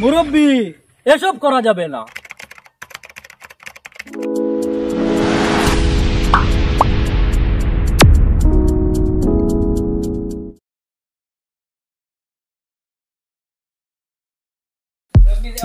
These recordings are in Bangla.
মুরব্বী এসব করা যাবে না।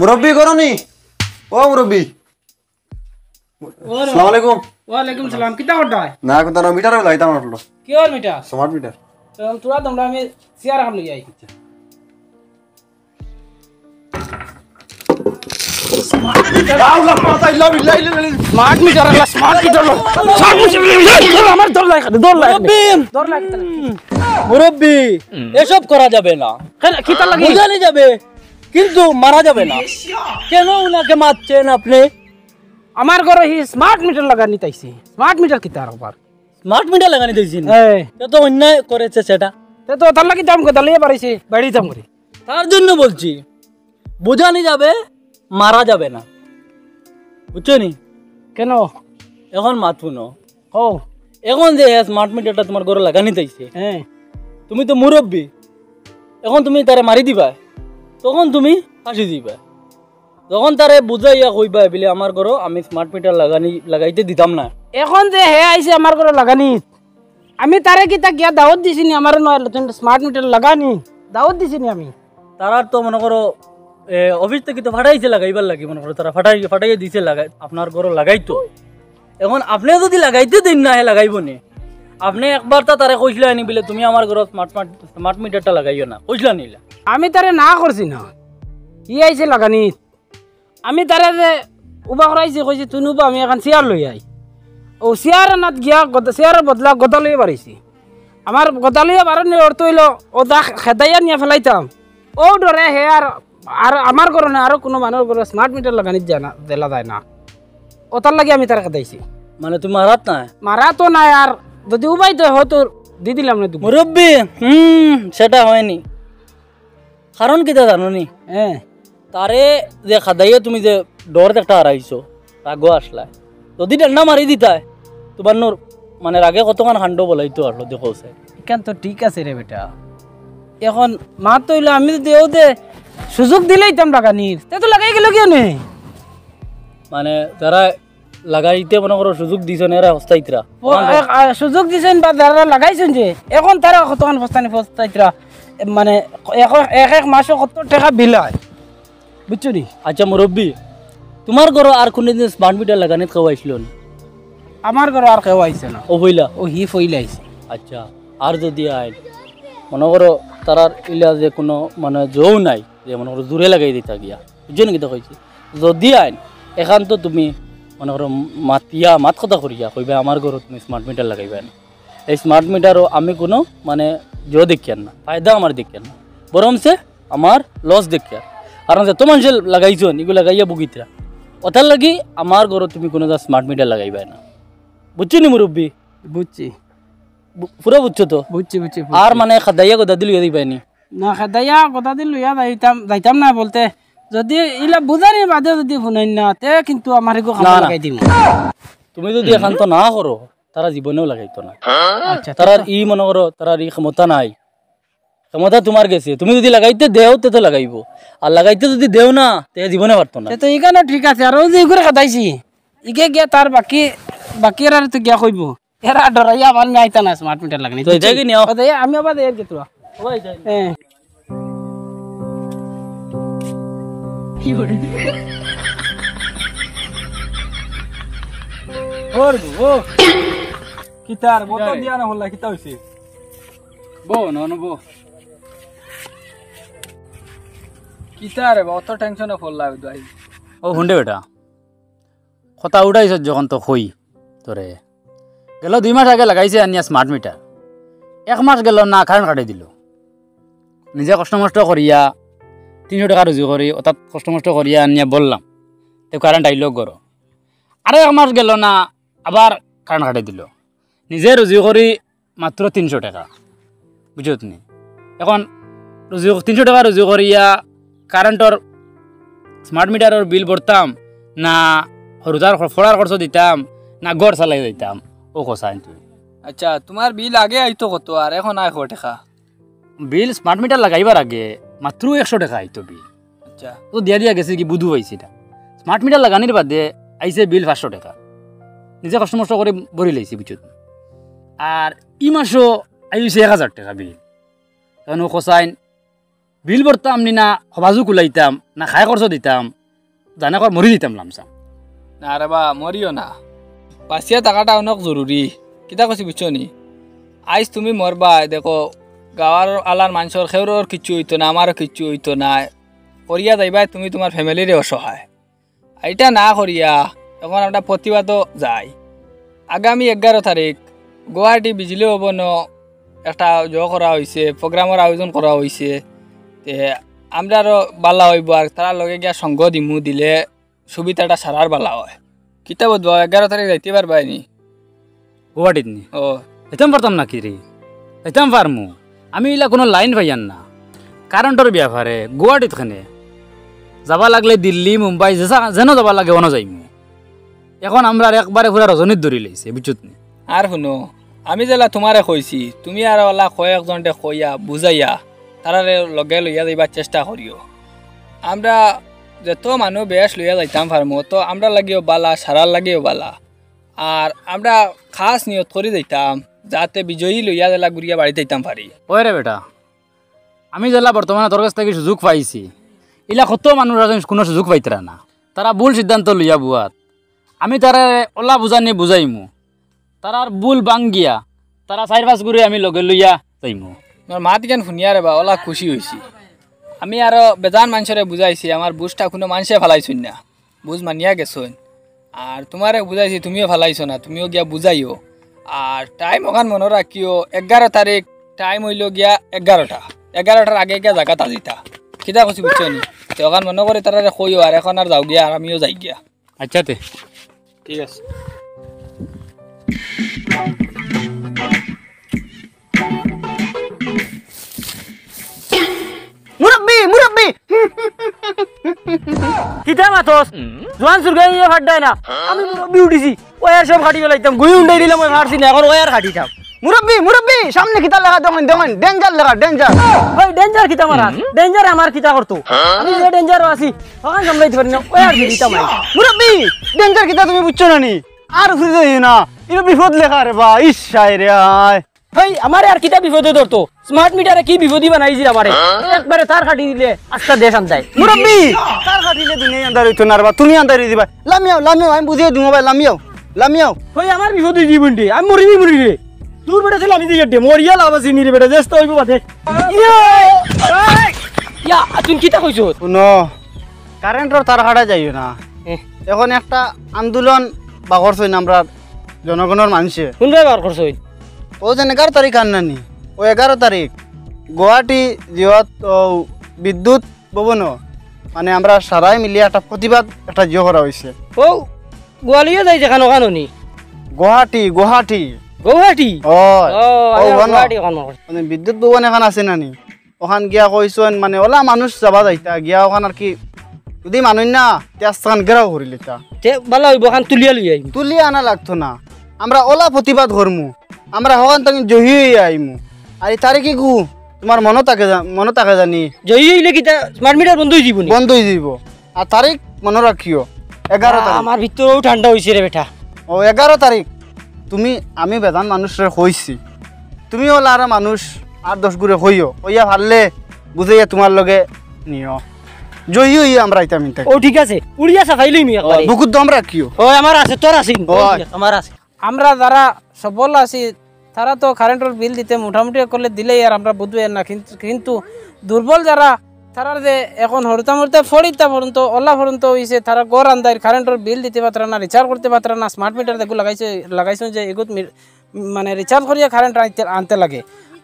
মুরব্বী করনি ও মুরব্বী আসসালামু আলাইকুম। ওয়ালাইকুম সালাম। কিতা করতা না কথা না মিটার লাইতাম আসলো কি হল মিটা স্মার্ট মিটার তোরা তোমরা আমি চেয়ার এখন লই যাই স্মার্ট মিটার আলা স্মার্ট মিটার আমার দর লাগে দর লাগে মুরব্বী এসব করা যাবে না। কিতা লাগে বোঝানি যাবে কিন্তু মারা যাবে না। কেন উনাকে মারছেন আপনি? আমার ঘরে হি স্মার্ট মিটার লাগানি তাইছি। স্মার্ট মিটার কিতা আবার স্মার্ট মিটার লাগানি দিয়েছেন, এই তো অন্যায় করেছে সেটা। তো তার লাগি দাম কথা লইয়া পারিছি বাড়ি দাম করি তার জন্য বলছি বোঝানি যাবে মারা যাবে না, বুঝছো নি? কেন এখন মাত শুনো, ও এখন যে স্মার্ট মিটারটা তোমার ঘরে লাগানি দিয়েছে, হ্যাঁ তুমি তো মুরব্বী, এখন তুমি তারে মারি দিবা, তখন তুমি ফাঁসি দিবা। তখন তারে বুঝাইয়া কইবা বলে আমার ঘরে আমি স্মার্ট মিটার লাগাইতে দিতাম না। এখন যে হে আইছে আমার ঘরে লাগানি, আমি তারে কিতা গিয়া দাওয়াত দিছিনি আমার স্মার্ট মিটার লাগানি দাওয়াত দিছিনি আমি। তারা তো মনে করো অফিস থেকে তো ফাটাইছে লাগাইবার লাগি, মনে করো তারা ফাটাইয়ে দিছে লাগাই আপনার ঘরে লাগাইতো। এখন আপনি যদি লাগাইতে দিন না হে লাগাইব নি? আপনি একবার তা তারে কইছিলা নি বলে তুমি আমার ঘরে স্মার্ট মিটারটা লাগাইও না, কইছিলা নিলা? আমি তারে না করছি না, ই আইছে লাগানি। আমি তারে যে উবা করাইছি কইছি তুই উবা আমি এখন চেয়ার লই আই। ও চেয়ার নাত গিয়া চেয়ারের বদলা গদা লইয়া পারিছি। আমার গদা লইয়া বারণের অর্থ হইল ও দা খেদাইয়া নিয়ে ফেলাইতাম। ও ডরে হে আর আমার ঘরে না আরো কোনো মানুষের ঘরে স্মার্ট মিটার লাগানি যায় না, দেলা যায় না। ও তার লাগি আমি তারে খেদাইছি। মানে তুমি মারাত না? মারা তো নাই, আর যদি উবাই তো হয়তো দি দিলাম না তুমি মুরব্বী। সেটা হয়নি। কারণ কিটা জানো নি? হ্যাঁ তারে যে খাদাইয়ে তুমি যে ডর একটা হারাইছো, রাগও আসলা, যদি ডান্ডা মারি দিতায় তোমার নোর মানে রাগে কতক্ষণ হান্ড বলাইতো আসলো দেখো। এখান তো ঠিক আছে রে বেটা। এখন মা তো হইলো আমি যদি ও দে সুযোগ দিলেই তাম লাগানির তে তো লাগাই গেল কেউ নেই। মানে যারা লাগাইতে মনে করো সুযোগ দিছে না এরা হস্তাইতরা সুযোগ দিছেন বা যারা লাগাইছেন যে এখন তারা কতক্ষণ ফস্তাইতরা মানে এক এক মাসে কত টাকা বিলায়, বুঝছো নি? আচ্ছা মুরব্বী, তোমার ঘরে আর কোনদিন স্মার্ট মিটার লাগানিত খাওয়াইছিল না? আমার ঘরে আর কেউ আইছে না, ও হইলা? ও হি ফইলা আইছে। আচ্ছা, আর যদি আইন মনে করো তারার ইলা যে কোনো মানে জৌ নাই যে মনে করো জোরে লাগাই দিতা গিয়া, বুঝছো নাকি? তো কইছি যদি আইন এখান তো তুমি মনে করো মাত কথা করিয়া কইবা আমার ঘরে তুমি স্মার্ট মিটার লাগাইবা না। এই স্মার্ট মিটারও আমি কোনো মানে জো দেখিয়ান না, ফায়দা আমার দেখিয়ান না, বরং সে আমার লস দেখিয়া। কারণ যে তোমার যে লাগাইছো এগুলো লাগাইয়া বুকিতরা, ওটার লাগি আমার ঘরে তুমি কোনো স্মার্ট মিটার লাগাইবা না, বুঝছো নি মুরব্বী? বুঝছি পুরো বুঝছো তো? বুঝছি বুঝছি। আর মানে খাদাইয়া কথা দিল দিবাইনি না খেদাইয়া কথা দিন লইয়া যাইতাম না বলতে যদি ইলা বুঝানি বাদে যদি শুনাই না তে কিন্তু আমার এগো খানা লাগাই দিম। তুমি যদি এখান তো না করো তারা জীবনেও লাগাইতো না। আচ্ছা তারা ই মনে করো তারার ই ক্ষমতা নাই, ক্ষমতা তোমার গেছে। তুমি যদি লাগাইতে দেও তে তো লাগাইবো, আর লাগাইতে যদি দেও না তে জীবনে পারতো না। তো এখানে ঠিক আছে। আর ওই যে এগুলো খেদাইছি ইগে গিয়া তার বাকি এরা তো গিয়া কইব এরা ডরাইয়া আমার নিয়ে আইতা না স্মার্ট মিটার লাগানি। তো এটাই কি নিও? আমি আবার এর গেতো হ্যাঁ ওর ও কিতার মত দিয়া না হল্লা কিতা হইছে বো ননবো কিতারে অত টেনশনে পড়লা ভাই। ও হুন্ডে বেটা কথা উঠাইছ যখন তো কই তোরে গেল 2 মাস আগে লাগাইছে আনিয়া স্মার্ট মিটার, 1 মাস গেল না কারেন্ট কাটাই দিল। নিজে কষ্ট মষ্ট করিয়া 300 টাকা রুজি করি অর্থাৎ কষ্ট মষ্ট করিয়া আনিয়া বললাম, তো কারেন্ট আইল গর। আরে 1 মাস গেল না আবার কারেন্ট কাটাই দিল। নিজে রুজি করি মাত্র 300 টাকা, বুঝত নি? এখন 300 টাকা রুজি করিয়া কারেন্টর স্মার্ট মিটারের বিল ভরতাম না রোজার ফড়ার খরচ দিতাম না গড় চালাই দিতাম, ও কষাইন তুই। আচ্ছা তোমার বিল আগে আইতো কত আর এখন আয় কত টাকা? বিল স্মার্ট মিটার লাগাইবার আগে মাত্র 100 টাকা আইতো বিল। আচ্ছা আচ্ছা তো দিয়া দিয়া গেছে কি বুধু পাইছি এটা স্মার্ট মিটার লাগানির বাদে আইছে বিল 500 টাকা নিজে কষ্ট মষ্ট করে ভরি লাইছি বুঝছো আর ই মাসও আইছে 1000 টাকা বিল তখন ও খসাইন বিল ভরতাম নি না সবাজু কুলাইতাম না খাই খরচ দিতাম জানা কর মরি দিতাম লামসাম না রে বা মরিও না বাঁচিয়া থাকাটা অনেক জরুরি কিতা কৈছি বুঝছো নি আইজ তুমি মরবা দেখো গাঁৱৰ আলার মানুষের খেউরর কিচ্ছু হইতো না আমারও কিচ্ছু হইতো না করিয়া যাইবা তুমি তোমার ফ্যামিলিরে অসহায় এইটা না করিয়া এখন একটা প্রতিবাদও যায় আগামী 11 তারিখ গুৱাহাটী বিজলী ভবন একটা করা হয়েছে প্রোগ্রামের আয়োজন করা হয়েছে তে আমরা আরও বালা হইব আর তার লগে গিয়া সঙ্গ দিমু দিলে সুবিধাটা সারার বালা হয় কিতা বুধব 11 তারিখ যাইতে পারবাই নি গুয়াহাটিত নি ও এতাম পারতাম না কি রে এতাম পারমু আমি ইলা কোনো লাইন পাইয়ান না কারেন্টর ব্যাপারে গুয়াহাটিত খানে যাবা লাগলে দিল্লি মুম্বাই যেন যাবা লাগে অন যাইমু এখন আমরা আর একবারে পুরা রজনীত ধরি লাইছে বুঝছত নি আর শুনো আমি যেলা তোমারে কইছি তুমি আর ওলা কয়েকজনটে কইয়া বুঝাইয়া তারারে লগে লইয়া যাইবার চেষ্টা করিও আমরা যত মানুষ বেশ লইয়া যাইতাম পারমু তো আমরা লাগিও বালা সারার লাগিও বালা আর আমরা খাস নিয়ত করে যাইতাম যাতে বিজয়ী লইয়া জেলা ঘুরিয়া বাড়ি যাইতাম পারি ওই রে বেটা আমি যেলা বর্তমানে তোর কাছ থেকে সুযোগ পাইছি ইলা কত মানুষ কোনো সুযোগ পাইতরা না তারা ভুল সিদ্ধান্ত লইয়া বুয়াত আমি তারা ওলা বুঝানি বুঝাইমু তারার ভুল বাঙ্গিয়া তারা 4-5 ঘুরে আমি লগে লইয়া যাইমু আমার মাত কেন শুনিয়া রে বা ওলা খুশি হয়েছি আমি আরো বেজান মানুষরে বুঝাইছি আমার বুঝটা কোনো মানুষে ফেলাইছুন না বুঝ মানিয়া গেছুন আর তোমারে বুঝাইছি তুমিও ফেলাইছো না তুমিও গিয়া বুঝাইও আর টাইম ওখান মনে রাখিও 11 তারিখ টাইম হইল গিয়া 11টার আগে গিয়া জায়গা তাজিতা কিতা কৈছি বুঝছো নি তো ওখান মনে করে তারা কইও আর এখন আর যাও গিয়া আর আমিও যাই গিয়া আচ্ছা তে ঠিক আছে মুরব্বি মুরব্বি কিতা মাতস জোয়ান সুরগাই ফাড্ডায় না আমি মুরব্বি উঠিছি ওয়ার সব খাটি ফেলাইতাম গুই উন্ডাই দিলাম ওই ফাড়ছি না এখন ওয়ার খাটিতাম মুরব্বি মুরব্বি সামনে কিতা লাগা দেখেন দেখেন ডেঞ্জার লাগা ডেঞ্জার ওই ডেঞ্জার কিতা মারা ডেঞ্জার আমার কিতা করতো আমি যে ডেঞ্জার আছি ওখান সামলাইতে পারি না ওয়ার দিতাম মুরব্বি ডেঞ্জার কিতা তুমি বুঝছো না নি আর ঘুরে যাই না এটা বিপদ লেখা রে বা ইসাই রে আয় ভাই আমারে আর কিতা বিপদে ধরতো স্মার্ট মিটারে কি বিপদই বানাইছি আমারে একবারে তার কাটি দিলে আস্তা দেশ আনতাই মুরব্বি তার খাটিলে দুনিয়া আন্দার হইতো না রে বা তুমি আন্দার দিবা লামিয়াও আমি বুঝিয়ে দিমু ভাই লামিয়াও ভাই আমার বিপদে জীবনটি আমি মরি রে দূর বেটা ছিল আমি দিকে মরিয়া লাভ আছে নি রে বেটা দেশ তো হইব বাদে ইয়া তুমি কিতা কইছো শুনো কারেন্টর তার হাটা যাইও না এখন একটা আন্দোলন বা করছই না আমরা জনগণের মানুষে শুনবে বার করছো ও যেন 11 তারিখ আননানি ও 11 তারিখ গুয়াহাটি জিওত বিদ্যুৎ ভবন মানে আমরা সারাই মিলিয়ে একটা প্রতিবাদ একটা জিও করা হয়েছে ও গোয়ালিয়া যাই যেখান ওখানো নি গুয়াহাটি গুয়াহাটি ও গুয়াহাটি মানে বিদ্যুৎ ভবন এখন আছে নানি ওখান গিয়া কইছেন মানে ওলা মানুষ যাবা যাইতা গিয়া ওখান আর কি যদি মানুষ না তেজখান গেরাও করি লিতা তে ভালো হইব খান তুলিয়া লই আইম তুলি আনা লাগতো না আমরা ওলা প্রতিবাদ করমু আমরা হওয়ান তাকে জহি হয়ে আইমু আর এই তারিখে গু তোমার মনে থাকে জানি জয়ী হইলে কিতা স্মার্ট মিটার বন্ধ হয়ে যাবনি বন্ধ হয়ে যাব আর তারিখ মনে রাখিও 11 তারিখ আমার ভিতরেও ঠান্ডা হইছে রে বেটা ও 11 তারিখ তুমি আমি বেদান মানুষের কইছি তুমি ওলা আর মানুষ 8-10 ঘুরে হইও হইয়া ভাললে বুঝাইয়া তোমার লগে নিও জয়ী হইয়া আমরা আইতাম ইনতে ও ঠিক আছে উড়িয়া সাফাই লইমি একবারে বুকুর দম রাখিও ও আমার আছে তোর আছে আমার আছে আমরা যারা সবল আছি তারা তো কারেন্টের বিল দিতে মোটামুটি করলে দিলেই আর আমরা বুঝবো না কিন্তু দুর্বল যারা তারা যে এখন হরতামরতে ফড়িতা পর্যন্ত ওলা পর্যন্ত হয়েছে তারা গড় আন্দায় কারেন্টের বিল দিতে পারে না রিচার্জ করতে পারে না স্মার্ট মিটার দেখো লাগাইছে যে এগুত মানে রিচার্জ করিয়া কারেন্ট আনতে লাগে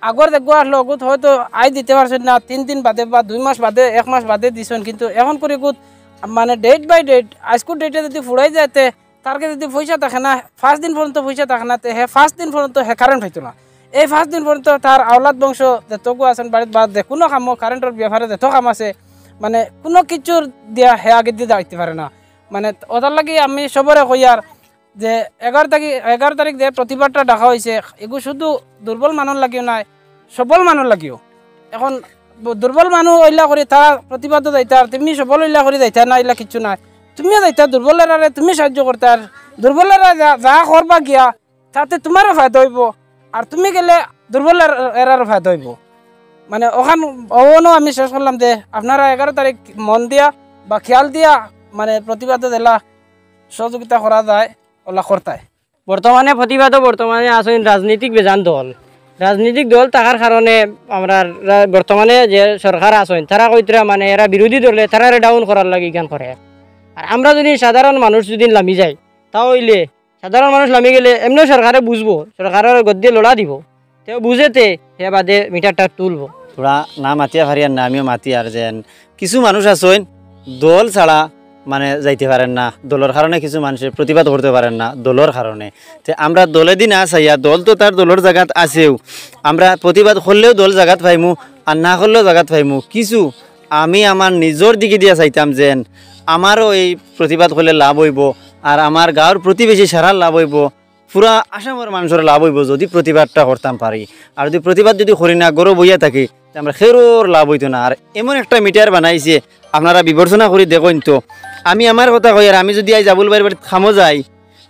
আগর দেখবো আসলো অগুত হয়তো আয় দিতে পারছেন না 3 দিন বাদে বা 2 মাস বাদে 1 মাস বাদে দিছেন কিন্তু এখন করে গুত মানে ডেট বাই ডেট আজকুর ডেটে যদি ফুরাই যাতে তারকে যদি পয়সা থাকে না 5 দিন পর্যন্ত পয়সা থাকে না হে 5 দিন পর্যন্ত হে কারেন্ট হইতো না এই 5 দিন পর্যন্ত তার আওলাদ বংশ যেতকু আছেন বাড়িতে বা কোনো কাম কারেন্টের ব্যাপারে যত কাম আছে মানে কোনো কিছুর দিয়া হে আগে দিয়ে যাইতে পারে না মানে ওটার লাগি আমি সবরে কইয়ার যে 11 তারিখ যে প্রতিবাদটা ডাকা হয়েছে এগু শুধু দুর্বল মানুষ লাগিও নাই সবল মানুষ লাগিও এখন দুর্বল মানুষ ওইলা করে তারা প্রতিবাদ যাইতা আর তুমি সবল ওইলা করে যাইতা না এলা কিছু নাই তুমিও যাইতা দুর্বলের তুমি সাহায্য করতে আর দুর্বলেরা যা করবা গিয়া তাতে তোমারও ফায়দা হইব আর তুমি গেলে দুর্বলের এরারও ফায়দা হইব মানে ওখান ওনো আমি শেষ করলাম যে আপনারা 11 তারিখ মন দিয়া বা খেয়াল দিয়া মানে প্রতিবাদ দিলা সহযোগিতা করা যায় ওলা করতায় বর্তমানে বর্তমানে আসেন রাজনৈতিক বেজান দল রাজনৈতিক দল থাকার কারণে আমরা বর্তমানে যে সরকার আসেন তারা কইতরা মানে এরা বিরোধী দলে তারা ডাউন করার লাগে গান করে আর আমরা যদি সাধারণ মানুষ যদি লামি যাই তা হইলে সাধারণ মানুষ লামি গেলে এমনি সরকারে বুঝবো সরকারের গদ্যে লড়া দিব তেও বুঝেতে সে বাদে মিটারটা তুলবো তোরা না মাতিয়া পারিয়ার না আমিও মাতি আর যেন কিছু মানুষ আছেন দল ছাড়া মানে যাইতে পারেন না দলের কারণে কিছু মানুষের প্রতিবাদ করতে পারেন না দলের কারণে তে আমরা দলে দিন চাইয়া দল তো তার দলের জায়গাত আছেও আমরা প্রতিবাদ করলেও দল জায়গাত পাইমু আর না করলেও জায়গাত পাইমু কিছু আমি আমার নিজের দিকে দিয়া চাইতাম যেন আমারও এই প্রতিবাদ করলে লাভ হইব আর আমার গাঁর প্রতিবেশী সারার লাভ হইব পুরা আসামের মানুষের লাভ হইব যদি প্রতিবাদটা করতাম পারি আর যদি প্রতিবাদ যদি করি না গরো বইয়া থাকি আমরা খেরোর লাভ হইতো না আর এমন একটা মিটার বানাইছে আপনারা বিবেচনা করে দেখুন তো আমি আমার কথা কই আর আমি যদি আজ জাবুল বাড়ির বাড়িতে খামো যাই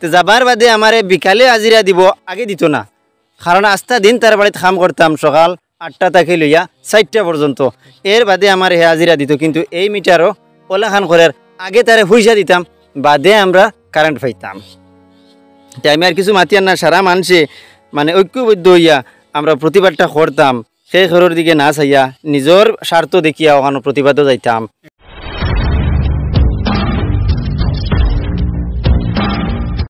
তো যাবার বাদে আমার বিকালে হাজিরা দিব আগে দিত না কারণ আস্তা দিন তার বাড়িতে খাম করতাম সকাল 8টা থেকে লইয়া 4টা পর্যন্ত এর বাদে আমার হে হাজিরা দিত কিন্তু এই মিটারও ওলাখান করার আগে তারে পয়সা দিতাম বাদে আমরা কারেন্ট পাইতাম তাই আমি আর কিছু মাতিয়ার না সারা মানুষে মানে ঐক্যবদ্ধ হইয়া আমরা প্রতিবাদটা করতাম সেই ঘরের দিকে না চাইয়া নিজের স্বার্থ দেখিয়া ওখানে প্রতিবাদও যাইতাম